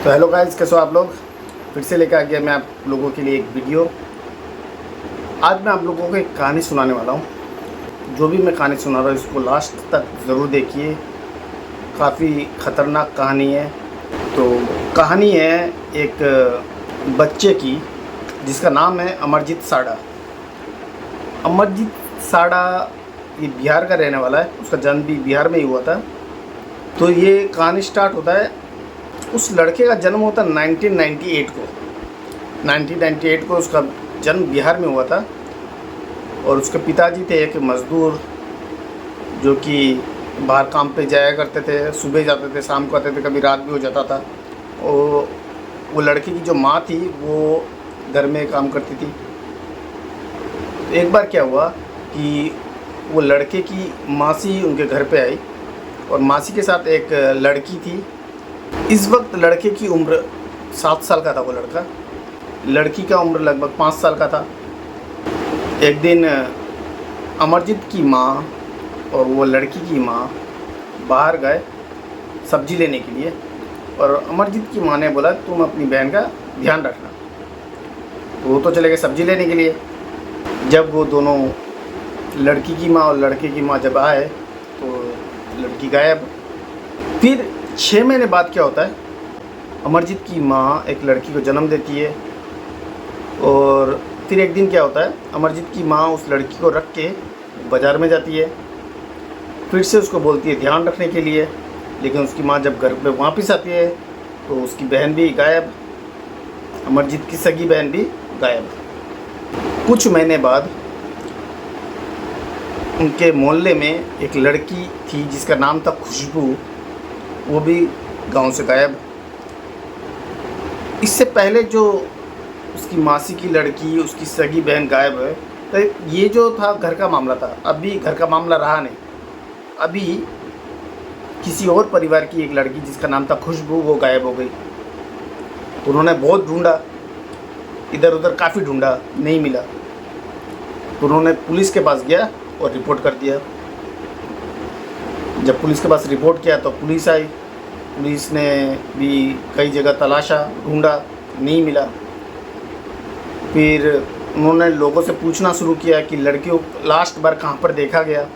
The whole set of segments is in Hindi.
तो हेलो गाइस, कैसे हो आप लोग। फिर से लेकर आ गया मैं आप लोगों के लिए एक वीडियो। आज मैं आप लोगों को एक कहानी सुनाने वाला हूँ। जो भी मैं कहानी सुना रहा हूँ इसको लास्ट तक ज़रूर देखिए। काफ़ी ख़तरनाक कहानी है। तो कहानी है एक बच्चे की जिसका नाम है अमरजीत साड़ा। अमरजीत साड़ा ये बिहार का रहने वाला है। उसका जन्म भी बिहार में ही हुआ था। तो ये कहानी स्टार्ट होता है, उस लड़के का जन्म होता 1998 को। 1998 को उसका जन्म बिहार में हुआ था। और उसके पिताजी थे एक मज़दूर जो कि बाहर काम पे जाया करते थे। सुबह जाते थे, शाम को आते थे, कभी रात भी हो जाता था। और वो लड़के की जो माँ थी वो घर में काम करती थी। तो एक बार क्या हुआ कि वो लड़के की मासी उनके घर पे आई और मासी के साथ एक लड़की थी। इस वक्त लड़के की उम्र 7 साल का था वो लड़का। लड़की का उम्र लगभग 5 साल का था। एक दिन अमरजीत की माँ और वो लड़की की माँ बाहर गए सब्ज़ी लेने के लिए। और अमरजीत की माँ ने बोला तुम अपनी बहन का ध्यान रखना। तो वो तो चले गए सब्ज़ी लेने के लिए। जब वो दोनों लड़की की माँ और लड़के की माँ जब आए तो लड़की गायब। फिर 6 महीने बाद क्या होता है, अमरजीत की माँ एक लड़की को जन्म देती है। और फिर एक दिन क्या होता है, अमरजीत की माँ उस लड़की को रख के बाज़ार में जाती है। फिर से उसको बोलती है ध्यान रखने के लिए। लेकिन उसकी माँ जब घर पे वापस आती है तो उसकी बहन भी गायब, अमरजीत की सगी बहन भी गायब। कुछ महीने बाद उनके मोहल्ले में एक लड़की थी जिसका नाम था खुशबू, वो भी गांव से गायब। इससे पहले जो उसकी मासी की लड़की, उसकी सगी बहन गायब है, तो ये जो था घर का मामला था। अभी घर का मामला रहा नहीं। अभी किसी और परिवार की एक लड़की जिसका नाम था खुशबू, वो गायब हो गई। तो उन्होंने बहुत ढूंढा, इधर उधर काफ़ी ढूंढा, नहीं मिला। तो उन्होंने पुलिस के पास गया और रिपोर्ट कर दिया। जब पुलिस के पास रिपोर्ट किया तो पुलिस आई। पुलिस ने भी कई जगह तलाशा, ढूंढा, नहीं मिला। फिर उन्होंने लोगों से पूछना शुरू किया कि लड़की को लास्ट बार कहाँ पर देखा गया।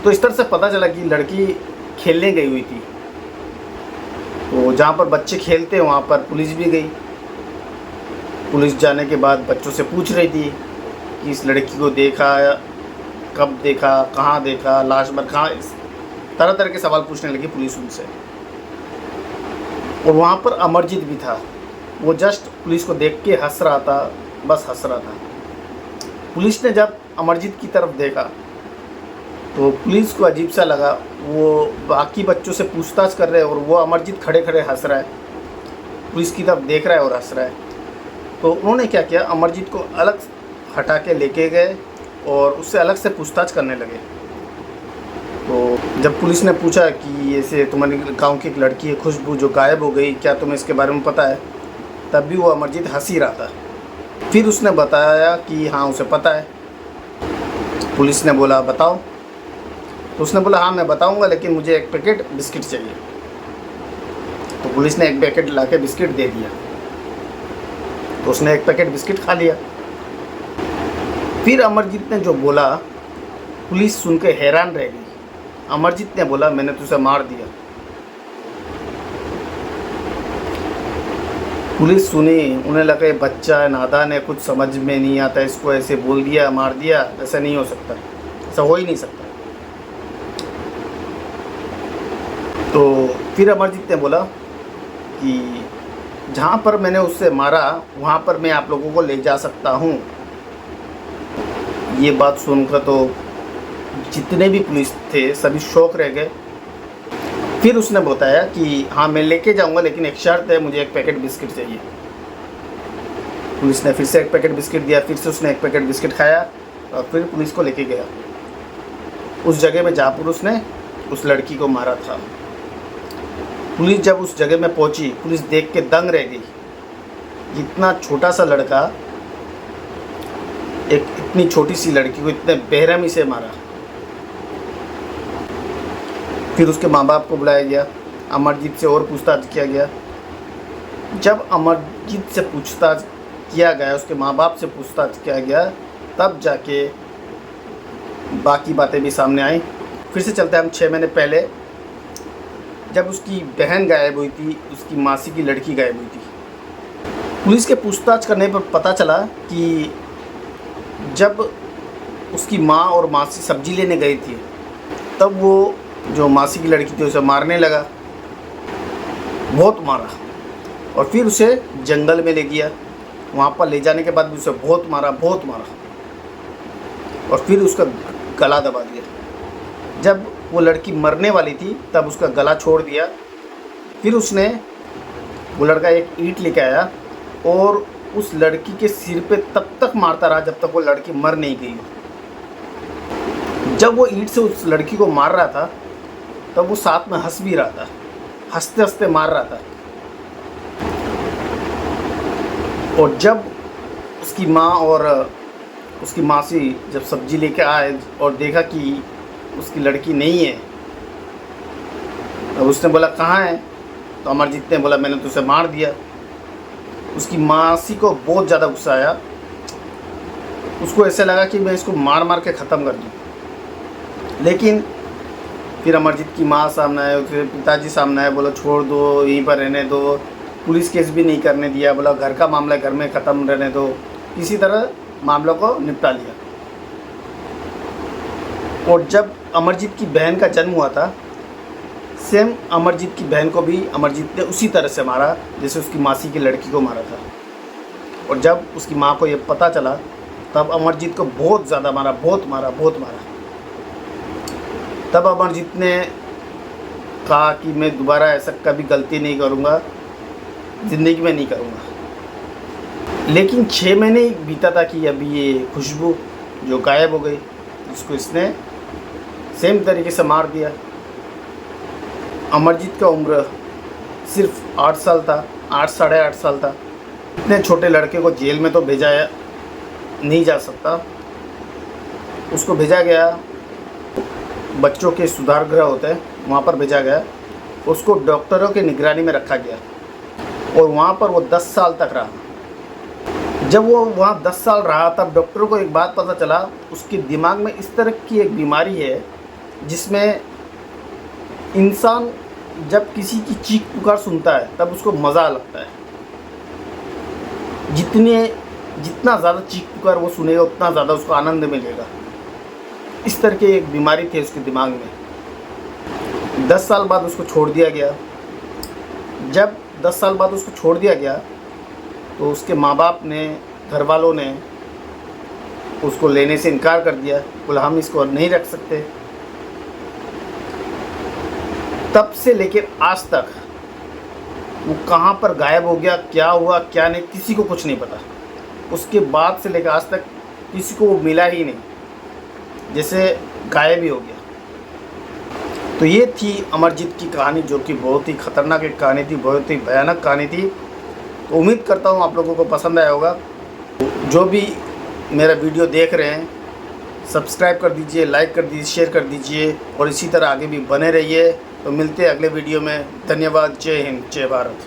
तो इस तरह से पता चला कि लड़की खेलने गई हुई थी। तो जहाँ पर बच्चे खेलते हैं वहाँ पर पुलिस भी गई। पुलिस जाने के बाद बच्चों से पूछ रही थी कि इस लड़की को देखा, कब देखा, कहाँ देखा, लास्ट बार कहाँ, तरह तरह के सवाल पूछने लगी पुलिस उनसे। और वहाँ पर अमरजीत भी था। वो जस्ट पुलिस को देख के हंस रहा था, बस हंस रहा था। पुलिस ने जब अमरजीत की तरफ देखा तो पुलिस को अजीब सा लगा। वो बाकी बच्चों से पूछताछ कर रहे हैं और वो अमरजीत खड़े खड़े हंस रहा है, पुलिस की तरफ देख रहा है और हंस रहा है। तो उन्होंने क्या किया, अमरजीत को अलग हटा के लेके गए और उससे अलग से पूछताछ करने लगे। तो जब पुलिस ने पूछा कि ऐसे तुम्हारे गांव की एक लड़की है खुशबू जो गायब हो गई, क्या तुम्हें इसके बारे में पता है, तब भी वो अमरजीत हंस ही रहा था। फिर उसने बताया कि हाँ उसे पता है। पुलिस ने बोला बताओ। तो उसने बोला हाँ मैं बताऊंगा, लेकिन मुझे एक पैकेट बिस्किट चाहिए। तो पुलिस ने एक पैकेट ला के बिस्किट दे दिया। तो उसने एक पैकेट बिस्किट खा लिया। फिर अमरजीत ने जो बोला, पुलिस सुन के हैरान रह गई। अमरजीत ने बोला मैंने तुझे मार दिया। पुलिस सुनी, उन्हें लगा ये बच्चा है, नादान है, कुछ समझ में नहीं आता, इसको ऐसे बोल दिया, मार दिया, ऐसा नहीं हो सकता, ऐसा हो ही नहीं सकता। तो फिर अमरजीत ने बोला कि जहाँ पर मैंने उससे मारा वहाँ पर मैं आप लोगों को ले जा सकता हूँ। ये बात सुनकर तो जितने भी पुलिस थे सभी शौक रह गए। फिर उसने बताया कि हाँ मैं लेके जाऊंगा, लेकिन एक शर्त है, मुझे एक पैकेट बिस्किट चाहिए। पुलिस ने फिर से एक पैकेट बिस्किट दिया। फिर से उसने एक पैकेट बिस्किट खाया और फिर पुलिस को लेके गया उस जगह में जहाँ पर उसने उस लड़की को मारा था। पुलिस जब उस जगह में पहुंची, पुलिस देख के दंग रह गई। इतना छोटा सा लड़का एक इतनी छोटी सी लड़की को इतने बेरहमी से मारा। फिर उसके माँ बाप को बुलाया गया। अमरजीत से और पूछताछ किया गया। जब अमरजीत से पूछताछ किया गया, उसके माँ बाप से पूछताछ किया गया, तब जाके बाकी बातें भी सामने आई। फिर से चलते हैं हम 6 महीने पहले, जब उसकी बहन गायब हुई थी, उसकी मासी की लड़की गायब हुई थी। पुलिस के पूछताछ करने पर पता चला कि जब उसकी माँ और मासी सब्जी लेने गई थी, तब वो जो मासी की लड़की थी उसे मारने लगा, बहुत मारा, और फिर उसे जंगल में ले गया। वहाँ पर ले जाने के बाद भी उसे बहुत मारा, और फिर उसका गला दबा दिया। जब वो लड़की मरने वाली थी तब उसका गला छोड़ दिया। फिर उसने, वो लड़का एक ईंट लेके आया और उस लड़की के सिर पे तब तक मारता रहा जब तक वो लड़की मर नहीं गई। जब वो ईंट से उस लड़की को मार रहा था तब वो साथ में हंस भी रहा था, हंसते हंसते मार रहा था। और जब उसकी माँ और उसकी मासी जब सब्जी लेके आए और देखा कि उसकी लड़की नहीं है, तब उसने बोला कहाँ है, तो अमरजीत ने बोला मैंने तो उसे मार दिया। उसकी मासी को बहुत ज़्यादा गुस्सा आया। उसको ऐसा लगा कि मैं इसको मार मार के ख़त्म कर दूँ। लेकिन फिर अमरजीत की माँ सामने आए, फिर पिताजी सामने आए, बोला छोड़ दो, यहीं पर रहने दो, पुलिस केस भी नहीं करने दिया, बोला घर का मामला घर में ख़त्म रहने दो। किसी तरह मामलों को निपटा लिया। और जब अमरजीत की बहन का जन्म हुआ था, सेम अमरजीत की बहन को भी अमरजीत ने उसी तरह से मारा जैसे उसकी मासी की लड़की को मारा था। और जब उसकी माँ को ये पता चला तब अमरजीत को बहुत ज़्यादा मारा, बहुत मारा। तब अमरजीत ने कहा कि मैं दोबारा ऐसा कभी गलती नहीं करूँगा, ज़िंदगी में नहीं करूँगा। लेकिन 6 महीने ही बीता था कि अभी ये खुशबू जो गायब हो गई, जिसको इसने सेम तरीके से मार दिया। अमरजीत का उम्र सिर्फ 8 साल था, 8 साढ़े 8 साल था। इतने छोटे लड़के को जेल में तो भेजा नहीं जा सकता। उसको भेजा गया, बच्चों के सुधार गृह होते हैं वहाँ पर भेजा गया। उसको डॉक्टरों के निगरानी में रखा गया और वहाँ पर वो 10 साल तक रहा। जब वो वहाँ 10 साल रहा तब डॉक्टरों को एक बात पता चला, उसके दिमाग में इस तरह की एक बीमारी है जिसमें इंसान जब किसी की चीख पुकार सुनता है तब उसको मज़ा लगता है। जितना ज़्यादा चीख पुकार वो सुनेगा उतना ज़्यादा उसको आनंद मिलेगा। इस तरह की एक बीमारी थी उसके दिमाग में। 10 साल बाद उसको छोड़ दिया गया। जब 10 साल बाद उसको छोड़ दिया गया तो उसके माँ बाप ने, घर वालों ने उसको लेने से इनकार कर दिया, बोला हम इसको नहीं रख सकते। तब से लेकर आज तक वो कहाँ पर गायब हो गया, क्या हुआ क्या नहीं, किसी को कुछ नहीं पता। उसके बाद से लेकर आज तक किसी को वो मिला ही नहीं, जैसे गायब ही हो गया। तो ये थी अमरजीत की कहानी, जो कि बहुत ही ख़तरनाक एक कहानी थी, बहुत ही भयानक कहानी थी। तो उम्मीद करता हूँ आप लोगों को पसंद आया होगा। जो भी मेरा वीडियो देख रहे हैं, सब्सक्राइब कर दीजिए, लाइक कर दीजिए, शेयर कर दीजिए और इसी तरह आगे भी बने रहिए। तो मिलते हैं अगले वीडियो में। धन्यवाद। जय हिंद, जय भारत।